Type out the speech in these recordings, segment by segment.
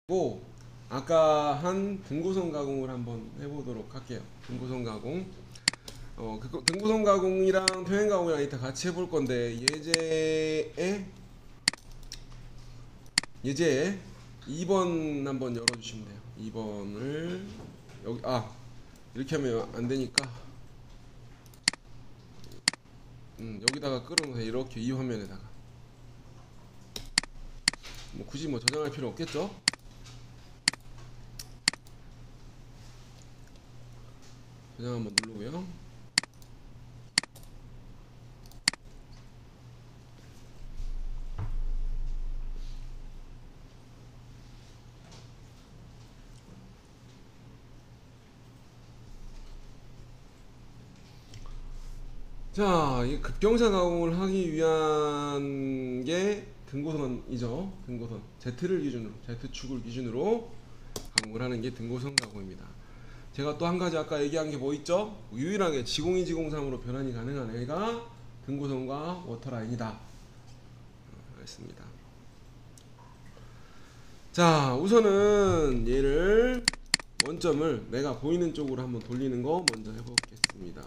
고 아까 한 등고선 가공을 한번 해보도록 할게요. 등고선 가공. 등고선 가공이랑 평행 가공이랑 이따 같이 해볼 건데 예제에 2번 한번 열어주시면 돼요. 2번을 여기 이렇게 하면 안 되니까 여기다가 끌어놓으세요. 이렇게 이 화면에다가 굳이 저장할 필요 없겠죠? 저장 한번 누르고요. 자, 이 급경사 가공을 하기 위한 게 등고선이죠. 등고선 Z를 기준으로, Z축을 기준으로 가공을 하는 게 등고선 가공입니다. 제가 또 한 가지 아까 얘기한 게 뭐 있죠? 유일하게 지공이 지공삼으로 변환이 가능한 애가 등고선과 워터라인이다 했습니다. 자, 우선은 얘를 원점을 내가 보이는 쪽으로 한번 돌리는 거 먼저 해보겠습니다.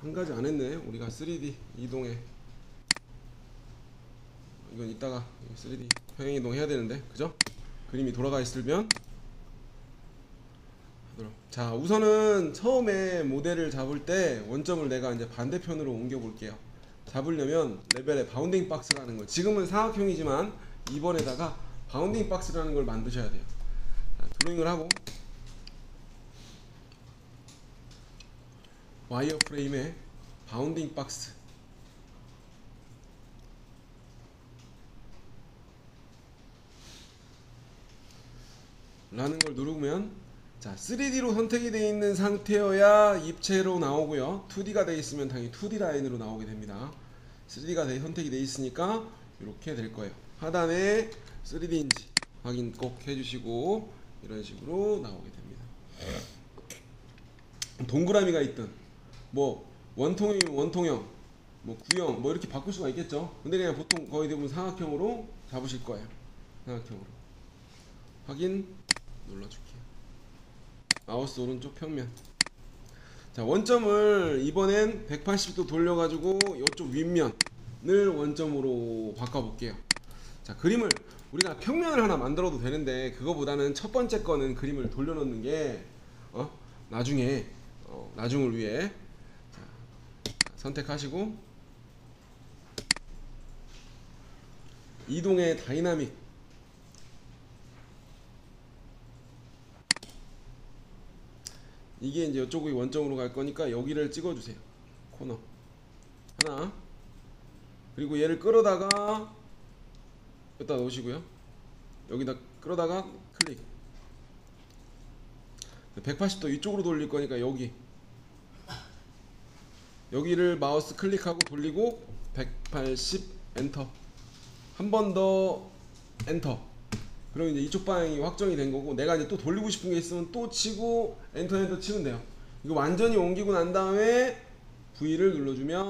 한 가지 안 했네. 우리가 3D 이동해. 이건 이따가 3D 평행 이동 해야 되는데, 그죠? 그림이 돌아가 있으면. 자, 우선은 처음에 모델을 잡을 때 원점을 내가 이제 반대편으로 옮겨 볼게요. 잡으려면 레벨에 바운딩 박스라는 걸, 지금은 사각형이지만 이번에다가 바운딩 박스라는 걸 만드셔야 돼요. 자, 드로잉을 하고 와이어 프레임에 바운딩 박스 라는 걸 누르면, 자, 3D로 선택이 되어 있는 상태여야 입체로 나오고요. 2D가 되어 있으면 당연히 2D 라인으로 나오게 됩니다. 3D가 선택이 되어 있으니까 이렇게 될 거예요. 하단에 3D인지 확인 꼭 해주시고 이런 식으로 나오게 됩니다. 동그라미가 있든 원통형이면 원통형, 구형 이렇게 바꿀 수가 있겠죠. 근데 그냥 보통 거의 대부분 삼각형으로 잡으실 거예요. 삼각형으로 확인 눌러줄게요. 마우스 오른쪽 평면. 자, 원점을 이번엔 180도 돌려가지고 이쪽 윗면을 원점으로 바꿔볼게요. 자, 그림을 우리가 평면을 하나 만들어도 되는데 그거보다는 첫 번째 거는 그림을 돌려놓는 게 나중을 위해. 자, 선택하시고 이동의 다이나믹, 이게 이제 이쪽이 원점으로 갈 거니까 여기를 찍어주세요. 코너 하나. 그리고 얘를 끌어다가 여기다 놓으시고요. 여기다 끌어다가 클릭. 180도 이쪽으로 돌릴 거니까 여기를 마우스 클릭하고 돌리고 180 엔터. 한 번 더 엔터. 그럼 이제 이쪽 방향이 확정이 된 거고, 내가 이제 또 돌리고 싶은 게 있으면 또 치고 엔터 치면 돼요. 이거 완전히 옮기고 난 다음에 V를 눌러주면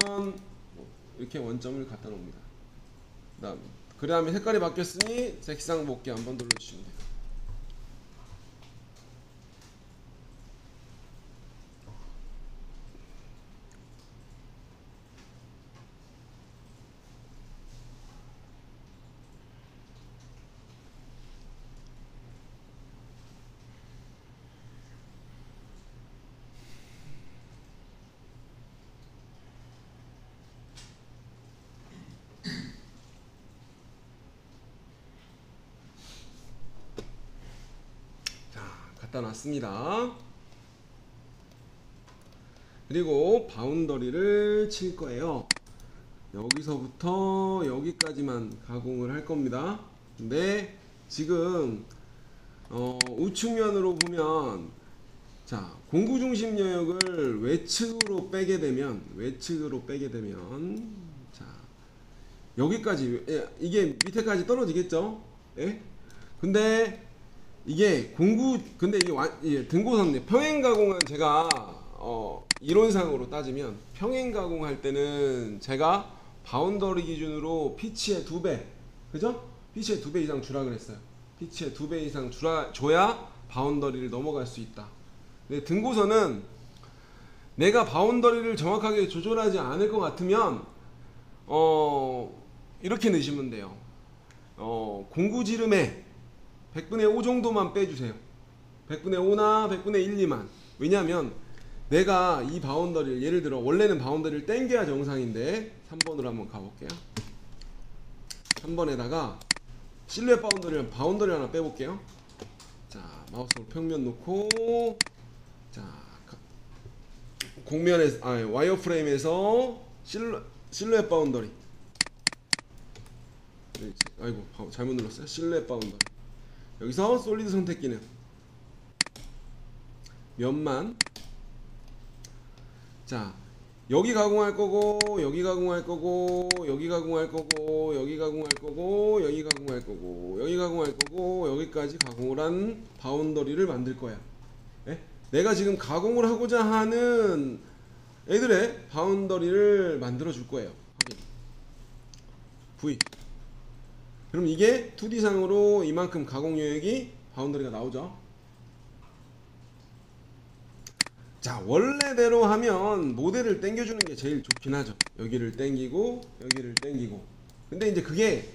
이렇게 원점을 갖다 놓습니다. 그 다음에 색깔이 바뀌었으니 색상 복귀 한번 눌러주시면 돼요. 갖다 놨습니다. 그리고 바운더리를 칠 거예요. 여기서부터 여기까지만 가공을 할 겁니다. 근데 지금 우측면으로 보면, 자, 공구 중심 영역을 외측으로 빼게 되면 자, 여기까지, 이게 밑에까지 떨어지겠죠? 예? 근데 이게 등고선 평행 가공은 제가 이론상으로 따지면 평행 가공할 때는 제가 바운더리 기준으로 피치의 2배, 그죠? 피치의 2배 이상 주라 그랬어요. 피치의 2배 이상 줘야 바운더리를 넘어갈 수 있다. 근데 등고선은 내가 바운더리를 정확하게 조절하지 않을 것 같으면 이렇게 넣으시면 돼요. 공구지름에 100분의 5 정도만 빼주세요. 100분의 5나 100분의 1, 2만. 왜냐면 내가 이 바운더리를, 예를 들어 원래는 바운더리를 당겨야 정상인데 3번으로 한번 가볼게요. 3번에다가 실루엣 바운더리 하나 빼볼게요. 자, 마우스로 평면 놓고, 자, 와이어프레임에서 실루엣 바운더리. 아이고, 잘못 눌렀어요. 실루엣 바운더리. 여기서 솔리드 선택기는 면만. 자, 여기 가공할 거고, 여기 가공할 거고, 여기 가공할 거고, 여기 가공할 거고, 여기 가공할 거고, 여기 가공할 거고, 여기까지 가공을 한 바운더리를 만들 거야. 네? 내가 지금 가공을 하고자 하는 애들의 바운더리를 만들어 줄 거예요. 확인. V. 그럼 이게 2D상으로 이만큼 가공 영역이 바운더리가 나오죠. 자, 원래대로 하면 모델을 당겨주는 게 제일 좋긴 하죠. 여기를 당기고 여기를 당기고. 근데 이제 그게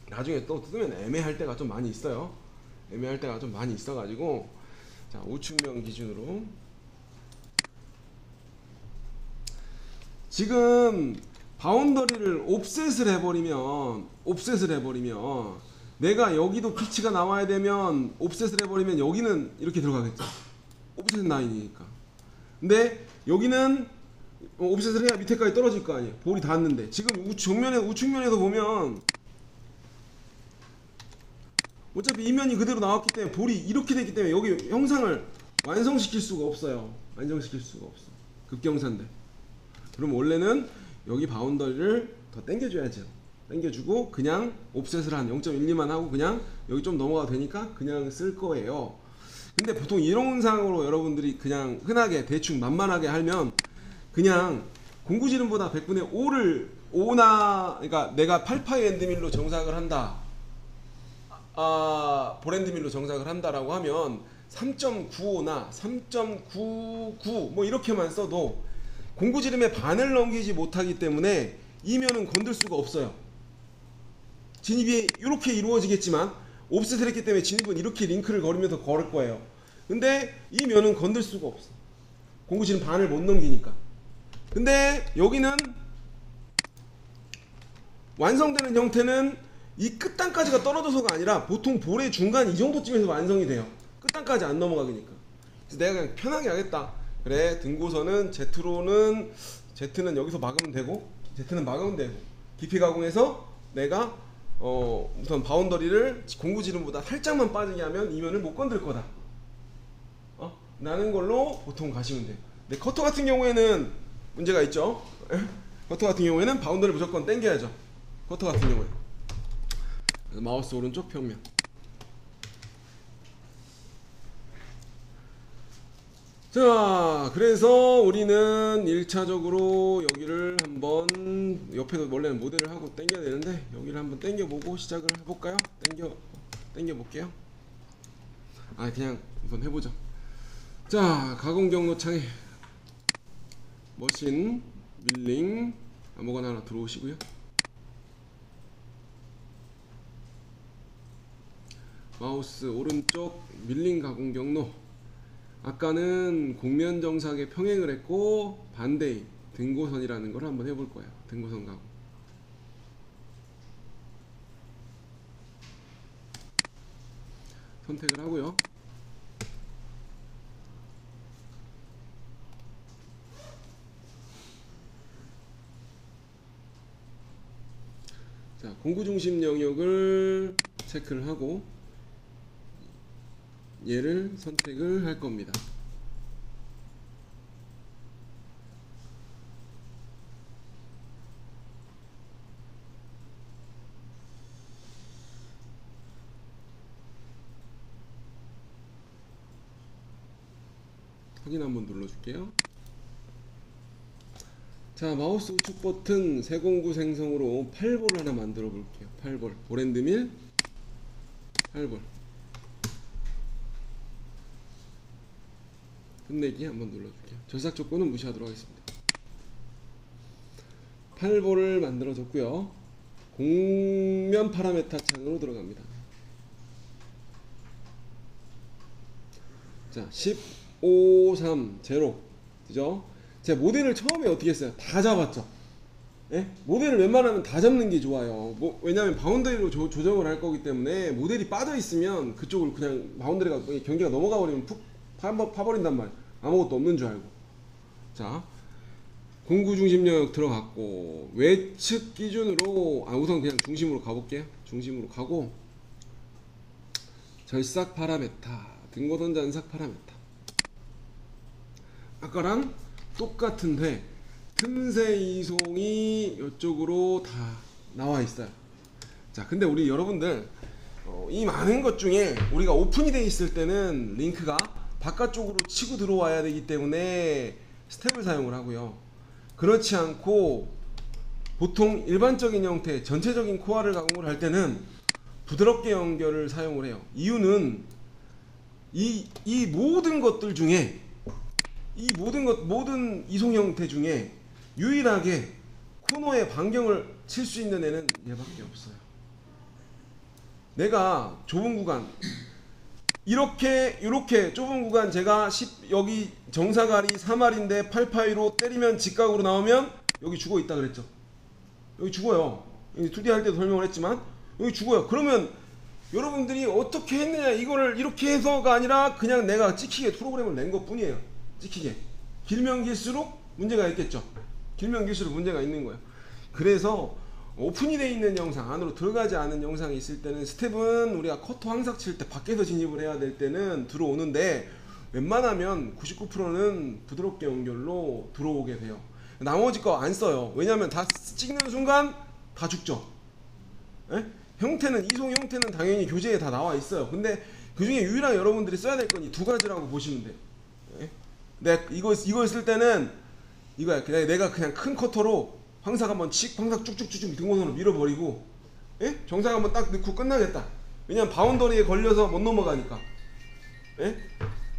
나중에 또 뜯으면 애매할 때가 좀 많이 있어요. 애매할 때가 좀 많이 있어가지고, 자, 우측면 기준으로 지금 바운더리를 옵셋을 해버리면 내가 여기도 피치가 나와야 되면 옵셋을 해버리면 여기는 이렇게 들어가겠죠. 옵셋 라인이니까. 근데 여기는 옵셋을 해야 밑에까지 떨어질 거 아니에요. 볼이 닿았는데 지금 우측면에서 보면 어차피 이면이 그대로 나왔기 때문에 볼이 이렇게 됐기 때문에 여기 형상을 완성시킬 수가 없어요. 급경사인데. 그럼 원래는 여기 바운더리를 더 당겨줘야죠. 당겨주고 그냥 옵셋을 한 0.12만 하고 그냥 여기 좀 넘어가도 되니까 그냥 쓸 거예요. 근데 보통 이론상으로 여러분들이 그냥 흔하게 대충 만만하게 하면 그냥 공구지름보다 100분의 5나, 그러니까 내가 8파이 엔드밀로 정삭을 한다, 볼엔드밀로 정삭을 한다라고 하면 3.95나 3.99 뭐 이렇게만 써도 공구지름의 반을 넘기지 못하기 때문에 이면은 건들 수가 없어요. 진입이 이렇게 이루어지겠지만 옵셋을 했기 때문에 진입은 이렇게 링크를 걸으면서 걸을 거예요. 근데 이 면은 건들 수가 없어. 공구지름 반을 못 넘기니까. 근데 여기는 완성되는 형태는 이 끝단까지가 떨어져서가 아니라 보통 볼의 중간 이 정도쯤에서 완성이 돼요. 끝단까지 안 넘어가니까. 그래서 내가 그냥 편하게 하겠다. 그래, 등고선은 Z는 여기서 막으면 되고, 깊이 가공해서 내가 우선 바운더리를 공구지름보다 살짝만 빠지게 하면 이면을 못 건들 거다. 라는 걸로 보통 가시면 돼요. 근데 커터 같은 경우에는 문제가 있죠. 커터 같은 경우에는 바운더리 무조건 당겨야죠. 커터 같은 경우에. 마우스 오른쪽 평면. 자, 그래서 우리는 1차적으로 여기를 한번, 옆에도 원래는 모델을 하고 당겨야 되는데 여기를 한번 당겨보고 시작을 해볼까요? 당겨볼게요. 그냥 우선 해보죠. 자, 가공 경로창에 머신, 밀링 아무거나 하나 들어오시고요. 마우스 오른쪽 밀링 가공 경로. 아까는 곡면 정삭에 평행을 했고 반대인 등고선이라는 걸 한번 해볼 거예요. 등고선 가공. 선택을 하고요. 자, 공구 중심 영역을 체크를 하고 얘를 선택을 할 겁니다. 확인 한번 눌러줄게요. 자, 마우스 우측 버튼 세공구 생성으로 8볼 하나 만들어 볼게요. 8볼. 오랜드밀 8볼. 끝내기 한번 눌러줄게요. 절삭 조건은 무시하도록 하겠습니다. 8볼을 만들어줬고요. 공면 파라메타 창으로 들어갑니다. 자, 15, 3, 0. 그죠? 제가 모델을 처음에 어떻게 했어요? 다 잡았죠? 예? 모델을 웬만하면 다 잡는 게 좋아요. 왜냐하면 바운더리로 조정을 할 거기 때문에 모델이 빠져 있으면 그쪽을 그냥 바운더리가 경기가 넘어가 버리면 푹 파버린단 말이에요. 아무것도 없는 줄 알고. 자, 공구 중심 영역 들어갔고, 외측 기준으로 우선 그냥 중심으로 가볼게요. 중심으로 가고, 절삭 파라메타, 등고선 잔삭 파라메타. 아까랑 똑같은데 틈새 이송이 이쪽으로 다 나와 있어요. 자, 근데 우리 여러분들 이 많은 것 중에 우리가 오픈이 돼 있을 때는 링크가 바깥쪽으로 치고 들어와야 되기 때문에 스텝을 사용을 하고요. 그렇지 않고 보통 일반적인 형태 전체적인 코어를 가공을 할 때는 부드럽게 연결을 사용을 해요. 이유는 이 모든 것들 중에 모든 이송 형태 중에 유일하게 코너에 반경을 칠 수 있는 애는 얘밖에 없어요. 내가 좁은 구간 이렇게 좁은 구간 제가 여기 정사갈이 3알인데 8파이로 때리면 직각으로 나오면 여기 죽어 있다 그랬죠. 여기 죽어요. 2D 할 때도 설명을 했지만 여기 죽어요. 그러면 여러분들이 어떻게 했느냐, 이거를 이렇게 해서가 아니라 그냥 내가 찍히게 프로그램을 낸 것 뿐이에요. 찍히게. 길면 길수록 문제가 있겠죠. 길면 길수록 문제가 있는 거예요. 그래서 오픈이 되어 있는 영상, 안으로 들어가지 않은 영상이 있을 때는 스텝은 우리가 커터 항삭 칠 때 밖에서 진입을 해야 될 때는 들어오는데, 웬만하면 99%는 부드럽게 연결로 들어오게 돼요. 나머지 거 안 써요. 왜냐면 다 찍는 순간 다 죽죠. 에? 형태는, 이송 형태는 당연히 교재에 다 나와 있어요. 근데 그 중에 유일하게 여러분들이 써야 될 건 이 두 가지라고 보시면 돼요. 내가 이거 쓸 때는 이거야. 내가 그냥 큰 커터로 황삭 한번 황삭 쭉쭉쭉 등고선으로 밀어버리고, 예? 정삭 한번 딱 넣고 끝나겠다. 왜냐면 바운더리에 걸려서 못 넘어가니까. 예?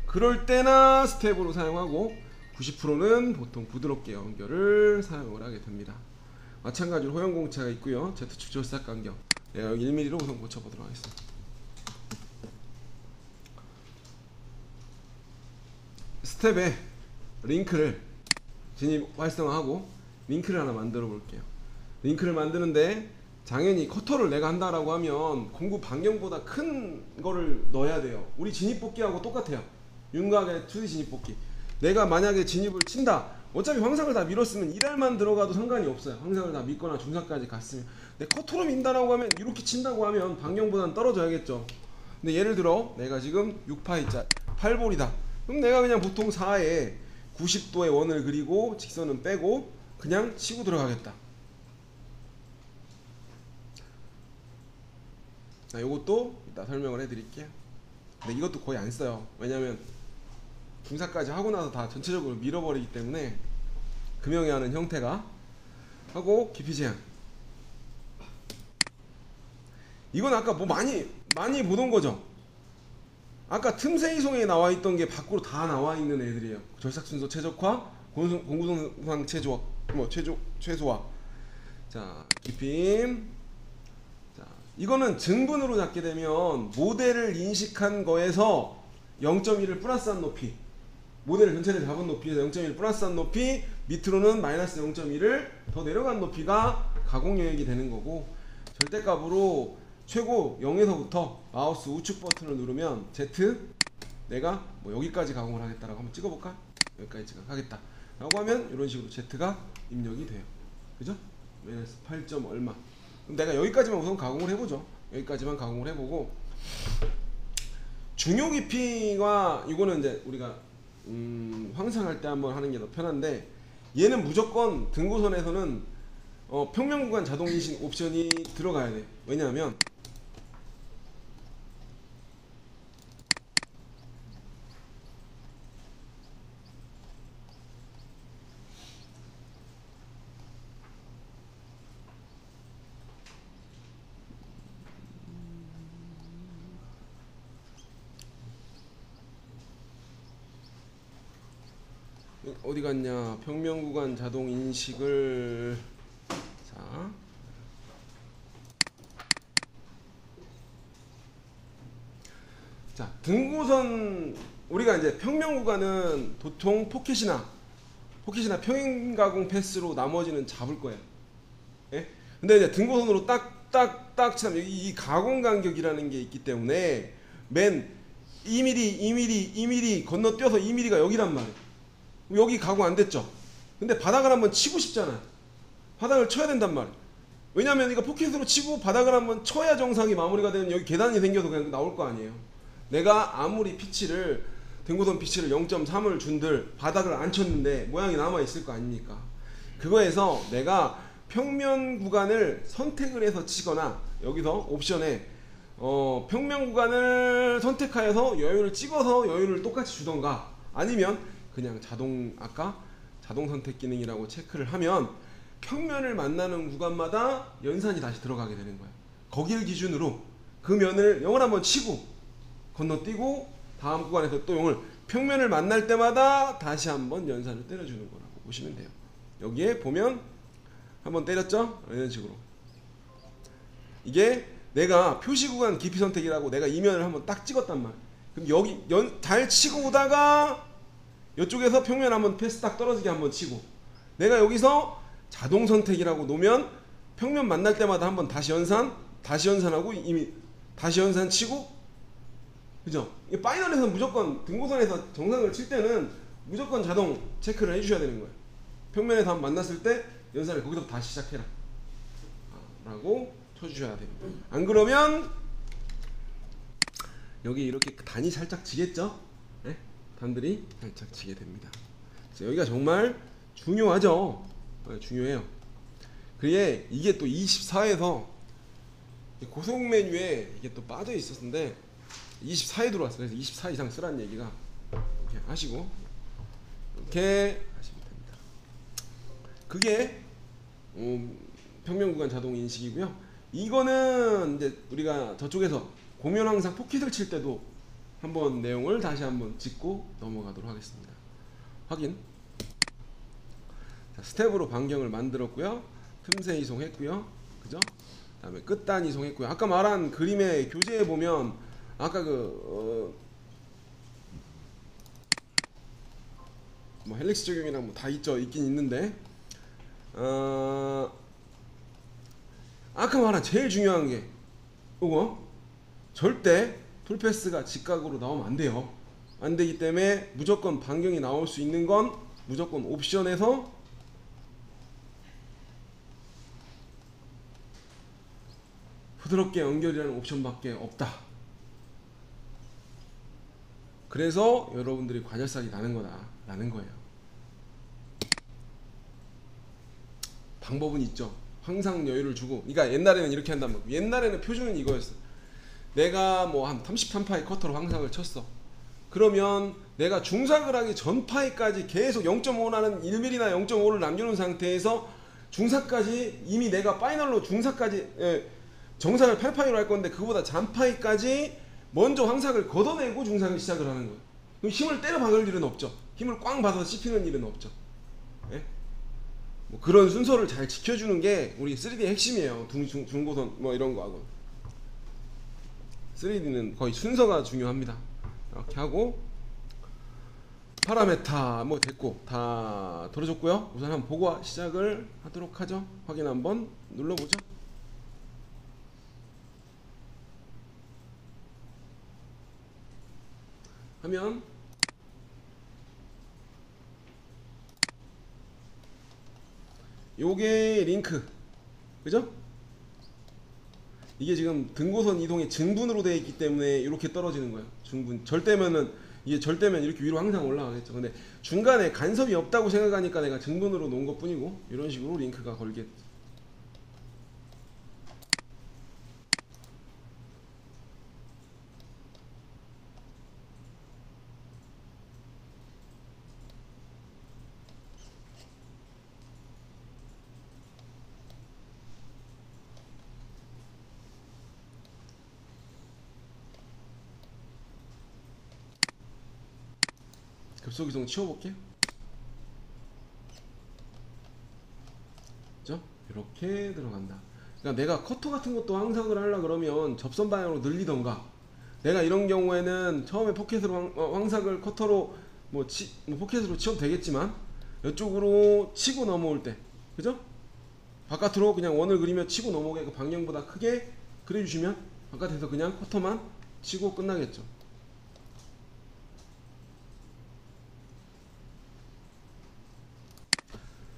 그럴 때나 스텝으로 사용하고, 90%는 보통 부드럽게 연결을 사용을 하게 됩니다. 마찬가지로 호연공차가 있고요. Z축 절삭 간격, 내가 여기 1mm로 우선 고쳐보도록 하겠습니다. 스텝에 링크를 진입 활성화하고 링크를 하나 만들어 볼게요. 링크를 만드는데 당연히 커터를 내가 한다라고 하면 공구 반경보다 큰 거를 넣어야 돼요. 우리 진입 뽑기하고 똑같아요. 윤곽의 2D 진입 뽑기. 내가 만약에 진입을 친다, 어차피 황삭을 다 밀었으면 1알만 들어가도 상관이 없어요. 황삭을 다 밀거나 중삭까지 갔으면. 내 커터로 민다라고 하면, 이렇게 친다고 하면 반경보다는 떨어져야겠죠. 근데 예를 들어 내가 지금 6파이짜 8볼이다. 그럼 내가 그냥 보통 4에 90도의 원을 그리고 직선은 빼고 그냥 치고 들어가겠다. 자, 요것도 이따 설명을 해드릴게요. 근데 이것도 거의 안 써요. 왜냐면 중사까지 하고 나서 다 전체적으로 밀어버리기 때문에 금형이 하는 형태가. 하고 깊이 제한. 이건 아까 뭐 많이 보던 거죠. 아까 틈새 이송에 나와 있던 게 밖으로 다 나와 있는 애들이에요. 절삭 순서 최적화, 공구동상 최소화. 자, 깊임. 자, 이거는 증분으로 잡게 되면 모델을 인식한 거에서 0.1을 플러스한 높이, 모델을 전체를 잡은 높이에서 0.1 플러스한 높이, 밑으로는 마이너스 0.1을 더 내려간 높이가 가공 영역이 되는 거고, 절대값으로 최고 0에서부터 마우스 우측 버튼을 누르면 Z, 내가 뭐 여기까지 가공을 하겠다라고 한번 찍어볼까? 여기까지 하겠다 라고 하면 이런 식으로 Z가 입력이 돼요. 그죠? 마이너스 8. 얼마. 그럼 내가 여기까지만 우선 가공을 해보죠. 여기까지만 가공을 해보고, 중요 깊이가 이거는 이제 우리가 황상할 때 한번 하는 게 더 편한데, 얘는 무조건 등고선에서는 평면구간 자동인식 옵션이 들어가야 돼요. 왜냐하면 어디 갔냐? 평면 구간 자동 인식을 자. 자, 등고선 우리가 이제 평면 구간은 보통 포켓이나 평행 가공 패스로 나머지는 잡을 거예요. 예? 근데 이제 등고선으로 딱딱딱 치면 이 가공 간격이라는 게 있기 때문에 맨 2mm, 2mm, 2mm 건너뛰어서 2mm가 여기란 말이에요. 여기 가공 안 됐죠? 근데 바닥을 한번 치고 싶잖아요. 바닥을 쳐야 된단 말이에요. 왜냐면 이거 포켓으로 치고 바닥을 한번 쳐야 정상이 마무리가 되면 여기 계단이 생겨서 그냥 나올 거 아니에요. 내가 아무리 피치를 등고선 피치를 0.3을 준들 바닥을 안 쳤는데 모양이 남아 있을 거 아닙니까? 그거에서 내가 평면 구간을 선택을 해서 치거나 여기서 옵션에 평면 구간을 선택하여서 여유를 찍어서 여유를 똑같이 주던가 아니면 그냥 아까 자동 선택 기능이라고 체크를 하면 평면을 만나는 구간마다 연산이 다시 들어가게 되는 거예요. 거기를 기준으로 그 면을 0을 한번 치고 건너뛰고 다음 구간에서 또 0을 평면을 만날 때마다 다시 한번 연산을 때려주는 거라고 보시면 돼요. 여기에 보면 한번 때렸죠? 이런 식으로 이게 내가 표시 구간 깊이 선택이라고 내가 이면을 한번 딱 찍었단 말이야. 그럼 여기 잘 치고 오다가 이쪽에서 평면 한번 패스 딱 떨어지게 한번 치고 내가 여기서 자동 선택이라고 놓으면 평면 만날 때마다 한번 다시 연산하고 이미 다시 연산 치고 그죠? 이 파이널에서 무조건 등고선에서 정상을 칠 때는 무조건 자동 체크를 해주셔야 되는 거예요. 평면에서 한번 만났을 때 연산을 거기서 다시 시작해라 라고 쳐주셔야 됩니다. 안 그러면 여기 이렇게 단이 살짝 지겠죠? 네? 단들이 살짝 지게 됩니다. 그래서 여기가 정말 중요하죠. 네, 중요해요. 그게 이게 또 24에서 고속 메뉴에 이게 또 빠져 있었는데 24에 들어왔어요. 그래서 24 이상 쓰라는 얘기가 이렇게 하시고 이렇게 하시면 됩니다. 그게 평면 구간 자동 인식이고요. 이거는 이제 우리가 저쪽에서 공면 항상 포켓을 칠 때도 한번 내용을 다시 한번 짚고 넘어가도록 하겠습니다. 확인. 자, 스텝으로 반경을 만들었고요. 틈새 이송했고요. 그죠? 그다음에 끝단 이송했고요. 아까 말한 그림의 교재에 보면 아까 뭐 헬릭스 적용이랑 뭐 다 있긴 있는데 아까 말한 제일 중요한 게 이거 절대 풀패스가 직각으로 나오면 안 돼요. 안 되기 때문에 무조건 반경이 나올 수 있는 건 무조건 옵션에서 부드럽게 연결이라는 옵션밖에 없다. 그래서 여러분들이 관절살이 나는 거다라는 거예요. 방법은 있죠. 항상 여유를 주고. 그러니까 옛날에는 이렇게 한단 말이에요. 옛날에는 표준은 이거였어. 내가 뭐 한 33파이 커터로 항상을 쳤어. 그러면 내가 중삭을 하기 전 파이까지 계속 0.5나는 1mm나 0.5를 남겨놓은 상태에서 중삭까지 이미 내가 파이널로 중삭까지 정삭을 8파이로 할 건데 그보다 잔파이까지 먼저 황삭을 걷어내고 중삭을 시작을 하는 거예요. 그럼 힘을 때려 박을 일은 없죠. 힘을 꽝 받아서 씹히는 일은 없죠. 예? 뭐 그런 순서를 잘 지켜주는 게 우리 3D의 핵심이에요. 중고선 뭐 이런 거하고 3D는 거의 순서가 중요합니다. 이렇게 하고 파라메타 뭐 됐고 다 들어줬고요. 우선 한번 보고 시작을 하도록 하죠. 확인 한번 눌러보죠. 하면 요게 링크 그죠? 이게 지금 등고선 이동이 증분으로 되어 있기 때문에 이렇게 떨어지는 거예요. 증분 절대면은 이게 절대면 이렇게 위로 항상 올라가겠죠. 근데 중간에 간섭이 없다고 생각하니까 내가 증분으로 놓은 것 뿐이고 이런 식으로 링크가 걸겠죠. 급속 이동 치워볼게요. 이렇게 들어간다. 그러니까 내가 커터 같은 것도 항상을 하려 그러면 접선 방향으로 늘리던가, 내가 이런 경우에는 처음에 포켓으로 황삭을 커터로 뭐 포켓으로 치워도 되겠지만 이쪽으로 치고 넘어올 때, 그죠? 바깥으로 그냥 원을 그리며 치고 넘어오게 그 방향보다 크게 그려주시면 바깥에서 그냥 커터만 치고 끝나겠죠.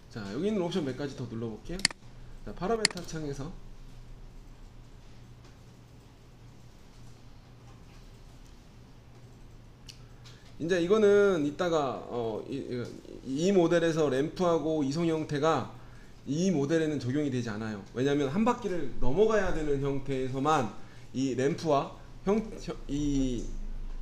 자, 여기 있는 옵션 몇 가지 더 눌러볼게요. 자, 파라메타 창에서 이제 이거는 이따가 이 모델에서 램프하고 이송 형태가 이 모델에는 적용이 되지 않아요. 왜냐하면 한 바퀴를 넘어가야 되는 형태에서만 이 램프와 이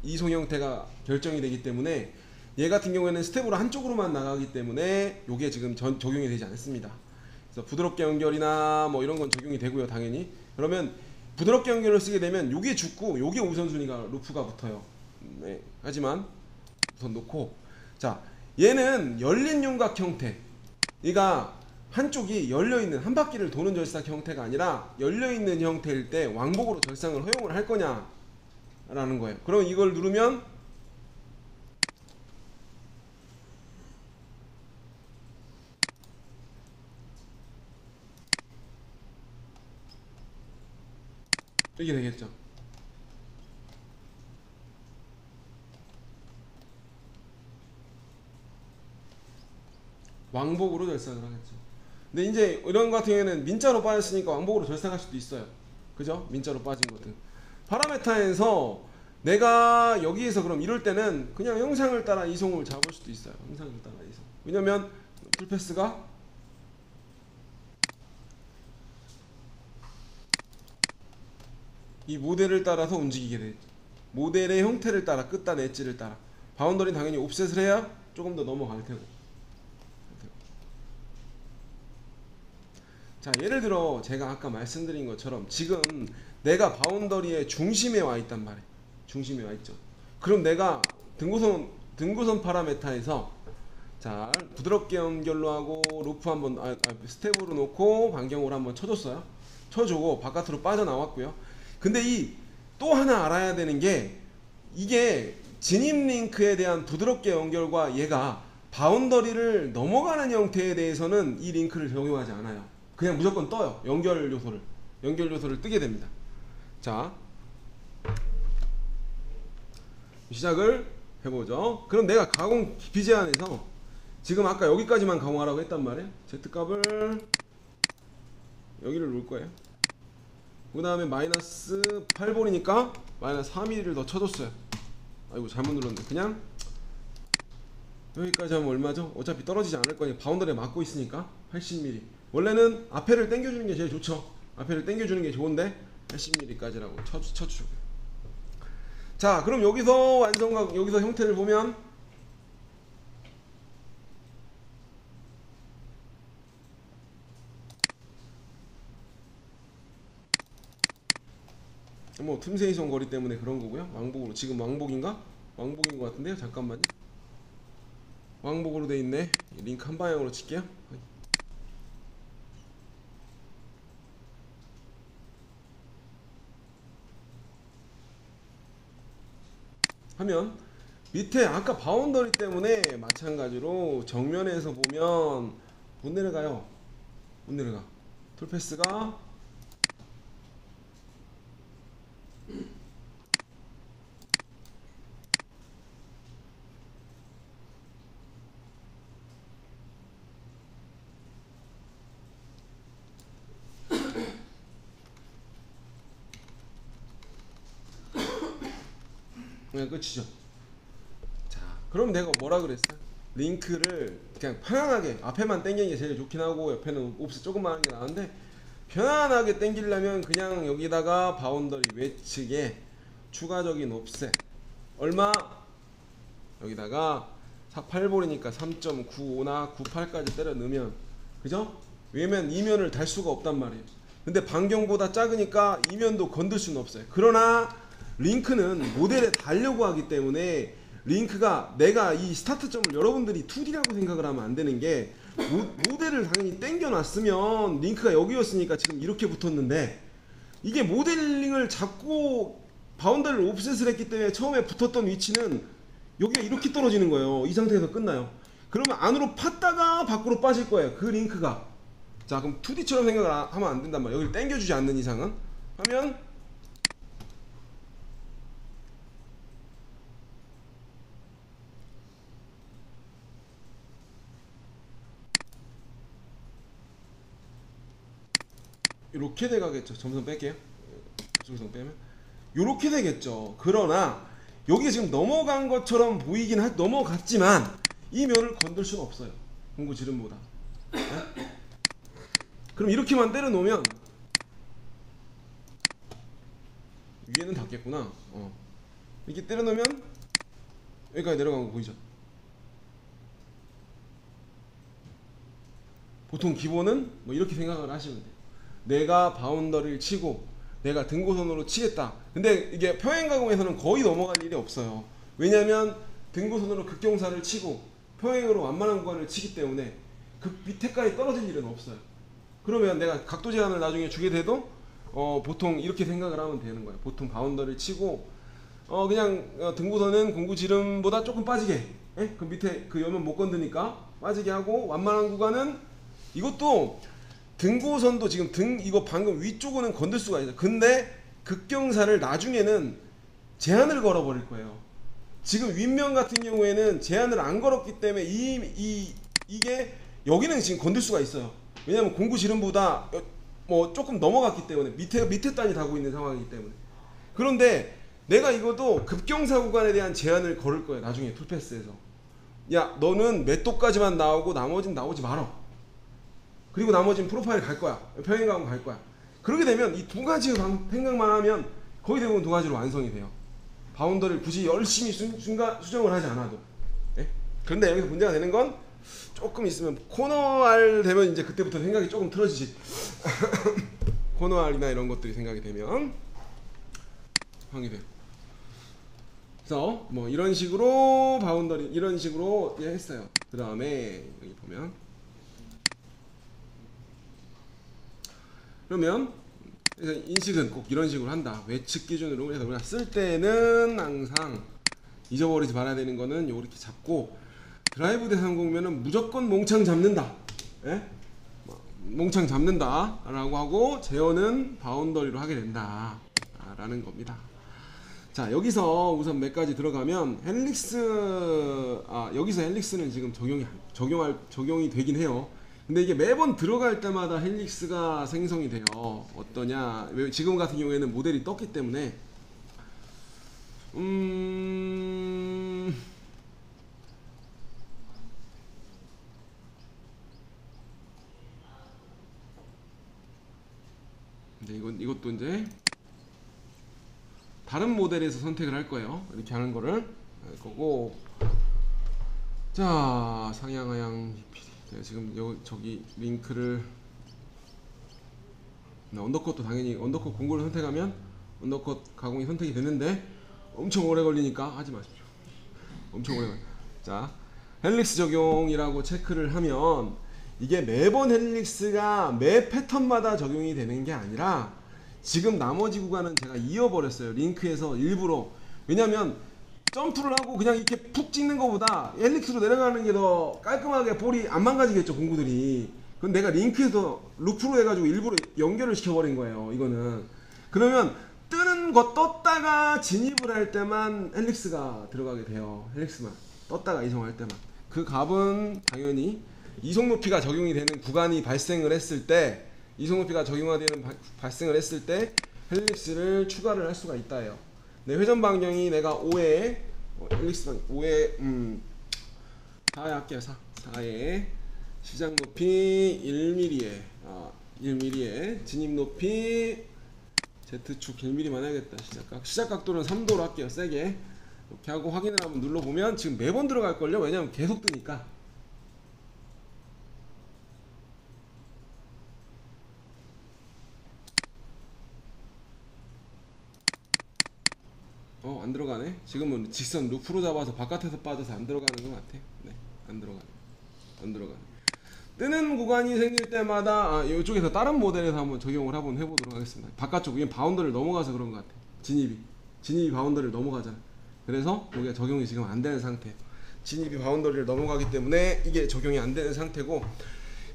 이송 형태가 결정이 되기 때문에, 얘 같은 경우에는 스텝으로 한쪽으로만 나가기 때문에 이게 지금 적용이 되지 않습니다. 그래서 부드럽게 연결이나 뭐 이런 건 적용이 되고요, 당연히. 그러면 부드럽게 연결을 쓰게 되면 요게 죽고 요게 우선순위가 루프가 붙어요. 네. 하지만 우선 놓고, 자, 얘는 열린 윤곽 형태, 얘가 한쪽이 열려있는 한 바퀴를 도는 절삭 형태가 아니라 열려있는 형태일 때 왕복으로 절상을 허용을 할 거냐 라는 거예요. 그럼 이걸 누르면 이렇게 되겠죠. 왕복으로 절삭을 하겠죠. 근데 이제 이런 거 같은 경우에는 민자로 빠졌으니까 왕복으로 절삭할 수도 있어요. 그죠? 민자로 빠진 것들. 파라메타에서 내가 여기에서 그럼 이럴 때는 그냥 형상을 따라 이송을 잡을 수도 있어요. 형상을 따라 이송. 왜냐면 풀패스가 이 모델을 따라서 움직이게 되죠. 모델의 형태를 따라, 끝단 엣지를 따라. 바운더리는 당연히 옵셋을 해야 조금 더 넘어갈 테고. 자, 예를 들어 제가 아까 말씀드린 것처럼 지금 내가 바운더리의 중심에 와 있단 말이에요. 중심에 와 있죠. 그럼 내가 등고선 파라메타에서, 자, 부드럽게 연결로 하고 루프 한번 스텝으로 놓고 반경으로 한번 쳐줬어요. 쳐주고 바깥으로 빠져나왔고요. 근데 이 또 하나 알아야 되는 게, 이게 진입 링크에 대한 부드럽게 연결과 얘가 바운더리를 넘어가는 형태에 대해서는 이 링크를 적용하지 않아요. 그냥 무조건 떠요. 연결 요소를 뜨게 됩니다. 자, 시작을 해보죠. 그럼 내가 가공 깊이 제한에서 지금 아까 여기까지만 가공하라고 했단 말이에요. Z값을 여기를 놓을 거예요. 그 다음에 마이너스 8볼이니까 마이너스 4mm를 더 쳐줬어요. 아이고, 잘못 눌렀네. 그냥 여기까지 하면 얼마죠? 어차피 떨어지지 않을 거니까 바운더리에 맞고 있으니까 80mm. 원래는 앞에를 당겨주는 게 제일 좋죠. 앞에를 당겨주는 게 좋은데 80mm까지라고 쳐주죠. 자, 그럼 여기서 완성각, 여기서 형태를 보면 뭐 틈새 이송 거리 때문에 그런 거고요. 왕복으로, 지금 왕복인가? 왕복인 것 같은데요. 잠깐만요. 왕복으로 돼 있네. 링크 한 방향으로 칠게요. 하면 밑에 아까 바운더리 때문에 마찬가지로 정면에서 보면 못 내려가요. 못 내려가. 툴패스가 그냥 끝이죠. 자, 그럼 내가 뭐라 그랬어? 링크를 그냥 편안하게 앞에만 당기는 게 제일 좋긴 하고 옆에는 옵스 조금만 하는 게 나은데, 편안하게 당기려면 그냥 여기다가 바운더리 외측에 추가적인 옵셋 얼마? 여기다가 8볼이니까 3.95나 98까지 때려 넣으면, 그죠? 왜냐면 이면을 달 수가 없단 말이에요. 근데 반경보다 작으니까 이면도 건들 수는 없어요. 그러나 링크는 모델에 달려고 하기 때문에 링크가, 내가 이 스타트점을 여러분들이 2D라고 생각을 하면 안 되는 게, 모델을 당연히 땡겨놨으면 링크가 여기였으니까 지금 이렇게 붙었는데, 이게 모델링을 잡고 바운더리를 옵셋을 했기 때문에 처음에 붙었던 위치는 여기가 이렇게 떨어지는 거예요. 이 상태에서 끝나요. 그러면 안으로 팠다가 밖으로 빠질 거예요, 그 링크가. 자, 그럼 2D처럼 생각을 하면 안 된단 말이에요. 여기를 당겨주지 않는 이상은. 하면 이렇게 돼가겠죠. 점선 뺄게요. 점선 빼면 이렇게 되겠죠. 그러나 여기 지금 넘어간 것처럼 보이긴 넘어갔지만 이 면을 건들 수는 없어요, 공구 지름보다. 네? 그럼 이렇게만 때려 놓으면 위에는 닿겠구나. 이렇게 때려 놓으면 여기까지 내려간 거 보이죠? 보통 기본은 뭐 이렇게 생각을 하시면 돼요. 내가 바운더리를 치고 내가 등고선으로 치겠다. 근데 이게 평행가공에서는 거의 넘어갈 일이 없어요. 왜냐면 등고선으로 극경사를 치고 평행으로 완만한 구간을 치기 때문에 그 밑에까지 떨어질 일은 없어요. 그러면 내가 각도 제한을 나중에 주게 돼도 보통 이렇게 생각을 하면 되는 거예요. 보통 바운더리를 치고 그냥 등고선은 공구 지름보다 조금 빠지게, 그 밑에 그 여면 못 건드니까 빠지게 하고, 완만한 구간은 이것도 등고선도 지금 이거 방금 위쪽은 건들 수가 있어요. 근데 극경사를 나중에는 제한을 걸어버릴 거예요. 지금 윗면 같은 경우에는 제한을 안 걸었기 때문에 이게 여기는 지금 건들 수가 있어요. 왜냐면 공구 지름보다 뭐 조금 넘어갔기 때문에 밑에 단이 닿고 있는 상황이기 때문에. 그런데 내가 이것도 급경사 구간에 대한 제한을 걸을 거예요, 나중에 툴패스에서. 야, 너는 몇 도까지만 나오고 나머지는 나오지 말어. 그리고 나머지는 프로파일 갈 거야, 평행가공 갈 거야. 그렇게 되면 이 두 가지 생각만 하면 거의 대부분 두 가지로 완성이 돼요. 바운더리를 굳이 열심히 수정을 하지 않아도. 예? 그런데 여기서 문제가 되는 건 조금 있으면 코너 R 되면 이제 그때부터 생각이 조금 틀어지지. 코너 R이나 이런 것들이 생각이 되면 하게 돼요. 그래서 뭐 이런 식으로 바운더리 이런 식으로 했어요. 그 다음에 여기 보면, 그러면 인식은 꼭 이런 식으로 한다. 외측 기준으로. 그래서 우리가 쓸 때는 항상 잊어버리지 말아야 되는 거는 이렇게 잡고, 드라이브 대상공면은 무조건 몽창 잡는다. 예? 몽창 잡는다 라고 하고, 제어는 바운더리로 하게 된다 라는 겁니다. 자, 여기서 우선 몇 가지 들어가면 여기서 헬릭스는 지금 적용이 되긴 해요. 근데 이게 매번 들어갈 때마다 헬릭스가 생성이 돼요. 어떠냐? 지금 같은 경우에는 모델이 떴기 때문에 근데 이것도 이제 다른 모델에서 선택을 할 거예요. 이렇게 하는 거를 할 거고. 자, 상향 하향 제가 지금 저기 링크를 언더컷도 당연히 언더컷 공구를 선택하면 언더컷 가공이 선택이 되는데 엄청 오래 걸리니까 하지 마십시오. 엄청 오래 걸려. 자, 헬릭스 적용이라고 체크를 하면 이게 매번 헬릭스가 매 패턴마다 적용이 되는 게 아니라 지금 나머지 구간은 제가 이어버렸어요, 링크에서 일부러. 왜냐면 점프를 하고 그냥 이렇게 푹 찍는 것보다 헬릭스로 내려가는 게 더 깔끔하게 볼이 안 망가지겠죠, 공구들이. 그건 내가 링크에서 루프로 해가지고 일부러 연결을 시켜버린 거예요, 이거는. 그러면 뜨는 거 떴다가 진입을 할 때만 헬릭스가 들어가게 돼요. 헬릭스만 떴다가 이송할 때만. 그 값은 당연히 이송높이가 적용이 되는 구간이 발생을 했을 때, 이송높이가 적용되는 발생을 했을 때 헬릭스를 추가를 할 수가 있다예요. 내 회전 방향이 내가 5에 헬릭스 방향 5에 4에 할게요. 4에 시작 높이 1mm에 1mm에 진입 높이 Z축 1mm만 해야겠다. 시작 각도는 3도로 할게요. 세게 이렇게 하고 확인을 한번 눌러보면 지금 매번 들어갈걸요. 왜냐면 계속 뜨니까. 안 들어가네. 지금은 직선 루프로 잡아서 바깥에서 빠져서 안 들어가는 것 같아. 네, 안 들어가네. 뜨는 구간이 생길 때마다 이쪽에서 다른 모델에서 한번 적용을 한번 해보도록 하겠습니다. 바깥쪽 이게 바운더리를 넘어가서 그런 것 같아요. 진입이 바운더리를 넘어가잖아. 그래서 여기가 적용이 지금 안 되는 상태예요. 진입이 바운더리를 넘어가기 때문에 이게 적용이 안 되는 상태고,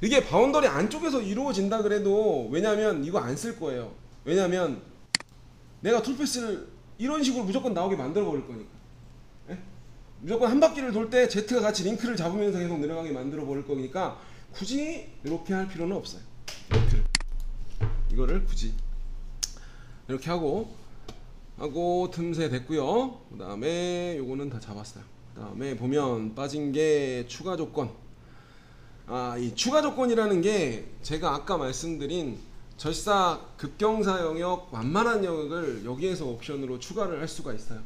이게 바운더리 안쪽에서 이루어진다 그래도, 왜냐면 이거 안 쓸 거예요. 왜냐면 내가 툴패스를 이런 식으로 무조건 나오게 만들어 버릴 거니까. 예? 무조건 한 바퀴를 돌 때 Z가 같이 링크를 잡으면서 계속 내려가게 만들어 버릴 거니까 굳이 이렇게 할 필요는 없어요. 이거를 굳이 이렇게 하고 틈새 됐고요. 그 다음에 요거는 다 잡았어요. 그 다음에 보면 빠진 게 추가 조건. 이 추가 조건이라는 게 제가 아까 말씀드린 절삭 급경사 영역 완만한 영역을 여기에서 옵션으로 추가를 할 수가 있어요.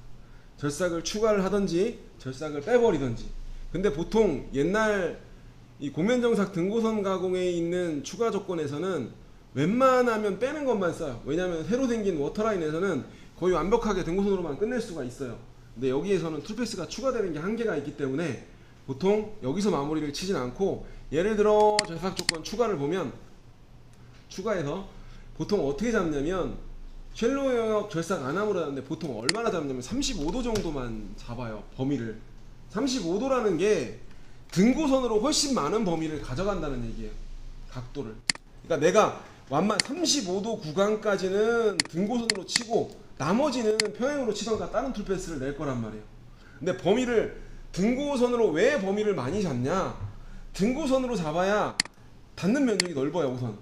절삭을 추가를 하든지 절삭을 빼버리든지. 근데 보통 옛날 이 고면정삭 등고선 가공에 있는 추가 조건에서는 웬만하면 빼는 것만 써요. 왜냐하면 새로 생긴 워터라인에서는 거의 완벽하게 등고선으로만 끝낼 수가 있어요. 근데 여기에서는 툴패스가 추가되는 게 한계가 있기 때문에 보통 여기서 마무리를 치진 않고, 예를 들어 절삭 조건 추가를 보면 추가해서 보통 어떻게 잡냐면 쉘로 영역 절삭 안 함으로 하는데 보통 얼마나 잡냐면 35도 정도만 잡아요. 범위를 35도라는 게 등고선으로 훨씬 많은 범위를 가져간다는 얘기예요. 각도를. 그러니까 내가 완만 35도 구간까지는 등고선으로 치고 나머지는 평행으로 치던가 다른 툴패스를 낼 거란 말이에요. 근데 범위를 등고선으로 왜 범위를 많이 잡냐? 등고선으로 잡아야 닿는 면적이 넓어요, 우선.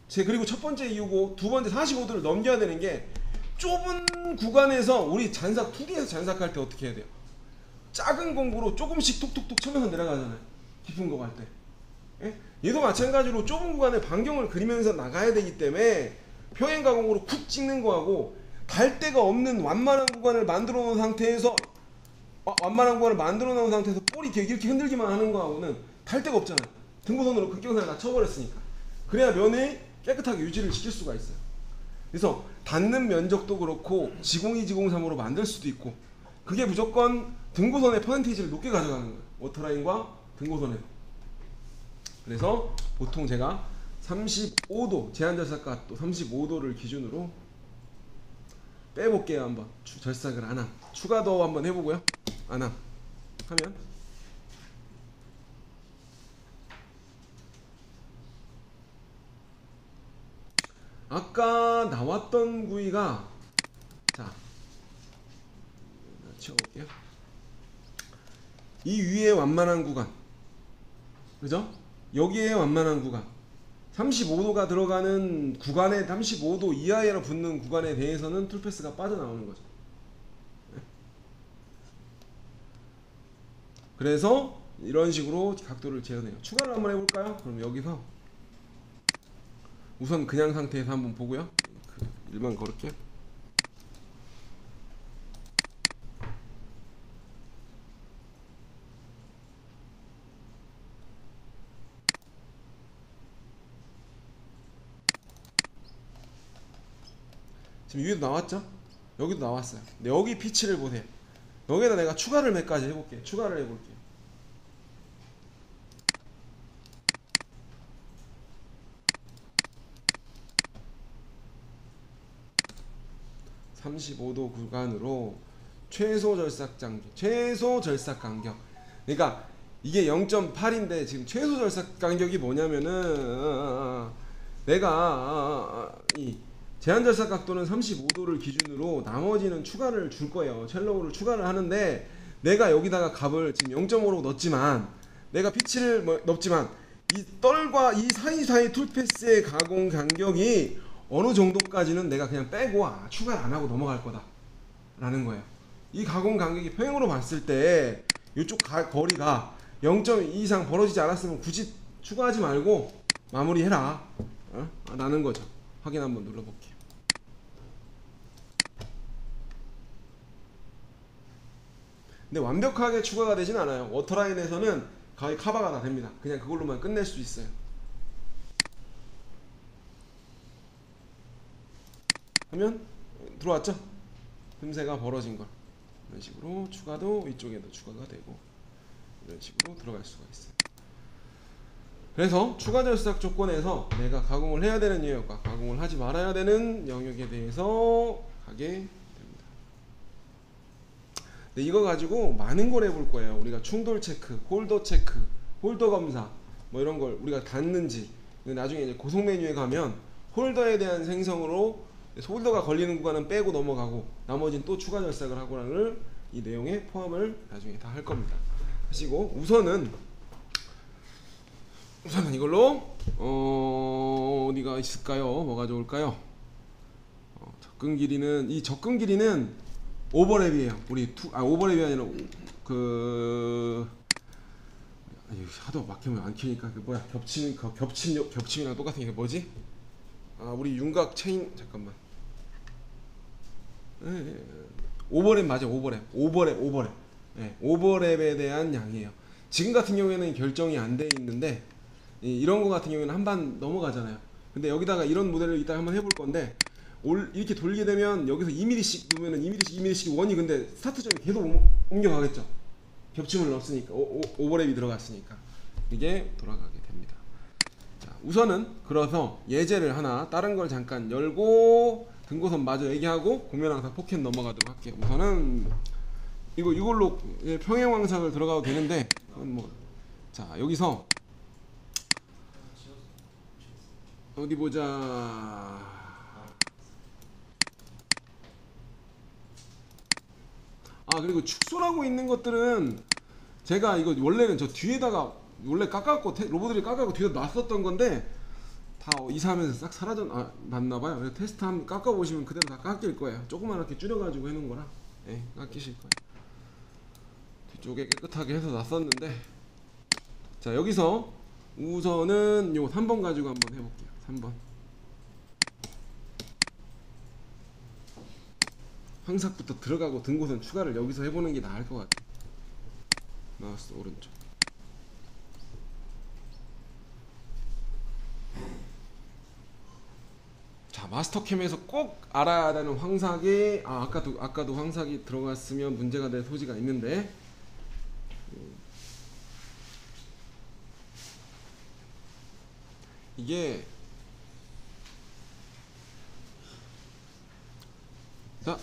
그리고 첫 번째 이유고, 두 번째 45도를 넘겨야 되는 게, 좁은 구간에서 우리 잔삭 2D에서 잔삭할 때 어떻게 해야 돼요? 작은 공구로 조금씩 톡톡톡 쳐면서 내려가잖아요. 깊은 거 갈 때. 예? 얘도 마찬가지로 좁은 구간에 반경을 그리면서 나가야 되기 때문에 평행 가공으로 쿡 찍는 거하고, 갈 데가 없는 완만한 구간을 만들어 놓은 상태에서 볼이 이렇게 흔들기만 하는 거하고는 달 데가 없잖아요. 등고선으로 급경사를 다 쳐버렸으니까. 그래야 면에 깨끗하게 유지를 시킬 수가 있어요. 그래서 닿는 면적도 그렇고 지공이 지공삼으로 만들 수도 있고, 그게 무조건 등고선의 퍼센테이지를 높게 가져가는 거예요. 워터라인과 등고선에. 그래서 보통 제가 35도 제한절삭 각도 35도를 기준으로 빼볼게요. 한번 절삭을 안함. 추가도 한번 해보고요. 안함 하면 아까 나왔던 부위가, 자 치워볼게요. 이 위에 완만한 구간, 그죠? 여기에 완만한 구간, 35도가 들어가는 구간에 35도 이하에 붙는 구간에 대해서는 툴패스가 빠져나오는 거죠. 그래서 이런 식으로 각도를 재현해요. 추가를 한번 해볼까요? 그럼 여기서 우선 그냥 상태에서 한번 보고요. 일만 걸을게요. 지금 위에도 나왔죠? 여기도 나왔어요. 근데 여기 피치를 보세요. 여기에다 내가 추가를 몇 가지 해볼게요. 추가를 해볼게요. (35도) 구간으로 최소 절삭 간격, 최소 절삭 간격. 그러니까 이게 0.8인데 지금 최소 절삭 간격이 뭐냐면은 내가 이 제한 절삭 각도는 35도를 기준으로 나머지는 추가를 줄 거예요. 첼로우를 추가를 하는데, 내가 여기다가 값을 지금 0.5로 넣었지만, 내가 피치를 넣었지만, 이 떨과 이 사이사이 툴패스의 가공 간격이 어느 정도까지는 내가 그냥 빼고 추가를 안 하고 넘어갈 거다 라는 거예요. 이 가공 간격이 평행으로 봤을 때 이쪽 거리가 0.2 이상 벌어지지 않았으면 굳이 추가하지 말고 마무리해라 라는 거죠. 확인 한번 눌러볼게요. 근데 완벽하게 추가가 되진 않아요. 워터라인에서는 거의 커버가 다 됩니다. 그냥 그걸로만 끝낼 수 있어요. 하면 들어왔죠? 틈새가 벌어진 걸. 이런 식으로 추가도 이쪽에도 추가가 되고 이런 식으로 들어갈 수가 있어요. 그래서 추가 절삭 조건에서 내가 가공을 해야 되는 영역과 가공을 하지 말아야 되는 영역에 대해서 하게 됩니다. 근데 이거 가지고 많은 걸 해볼 거예요. 우리가 충돌 체크, 홀더 체크, 홀더 검사 뭐 이런 걸 우리가 닿는지. 나중에 이제 고속 메뉴에 가면 홀더에 대한 생성으로 홀더가 걸리는 구간은 빼고 넘어가고 나머지는 또 추가 절삭을 하고라는 이 내용에 포함을 나중에 다 할 겁니다. 하시고 우선은 이걸로 어디가 있을까요? 뭐가 좋을까요? 접근 길이는 이 접근 길이는 오버랩이에요. 우리 오버랩이 아니라 하도 막히면 안 키니까 그 뭐야 겹침이랑 똑같은 게 뭐지? 우리 윤곽 체인 잠깐만. 오버랩 맞아. 오버랩. 네, 오버랩에 대한 양이에요. 지금 같은 경우에는 결정이 안 돼 있는데 이런 거 같은 경우에는 한 반 넘어가잖아요. 근데 여기다가 이런 모델을 이따 한번 해볼 건데 이렇게 돌게 되면 여기서 2mm씩 두면은 2mm씩 원이 근데 스타트점이 계속 옮겨가겠죠. 겹침을 넣었으니까 오버랩이 들어갔으니까 이게 돌아가게 됩니다. 자, 우선은 그래서 예제를 하나 다른 걸 잠깐 열고 등고선 마저 얘기하고 공면항상 포켓 넘어가도록 할게요. 우선은 이걸로 평행왕상을 들어가도 되는데 자 여기서 어디 보자. 그리고 축소라고 있는 것들은 제가 이거 원래는 저 뒤에다가 원래 깎아갖고 로봇들이 깎아갖고 뒤에 놨었던 건데 다 이사하면서 싹 맞나봐요. 그래서 테스트 한번 깎아보시면 그대로 다 깎일 거예요. 조그맣게 줄여가지고 해놓은 거라 깎이실 거예요. 뒤쪽에 깨끗하게 해서 놨었는데 자 여기서 우선은 요 3번 가지고 한번 해볼게요. 3번 황삭부터 들어가고 등고선 추가를 여기서 해보는 게 나을 것 같아. 마우스 오른쪽. 자 마스터캠에서 꼭 알아야 되는 황삭이 아까도 황삭이 들어갔으면 문제가 될 소지가 있는데 이게 자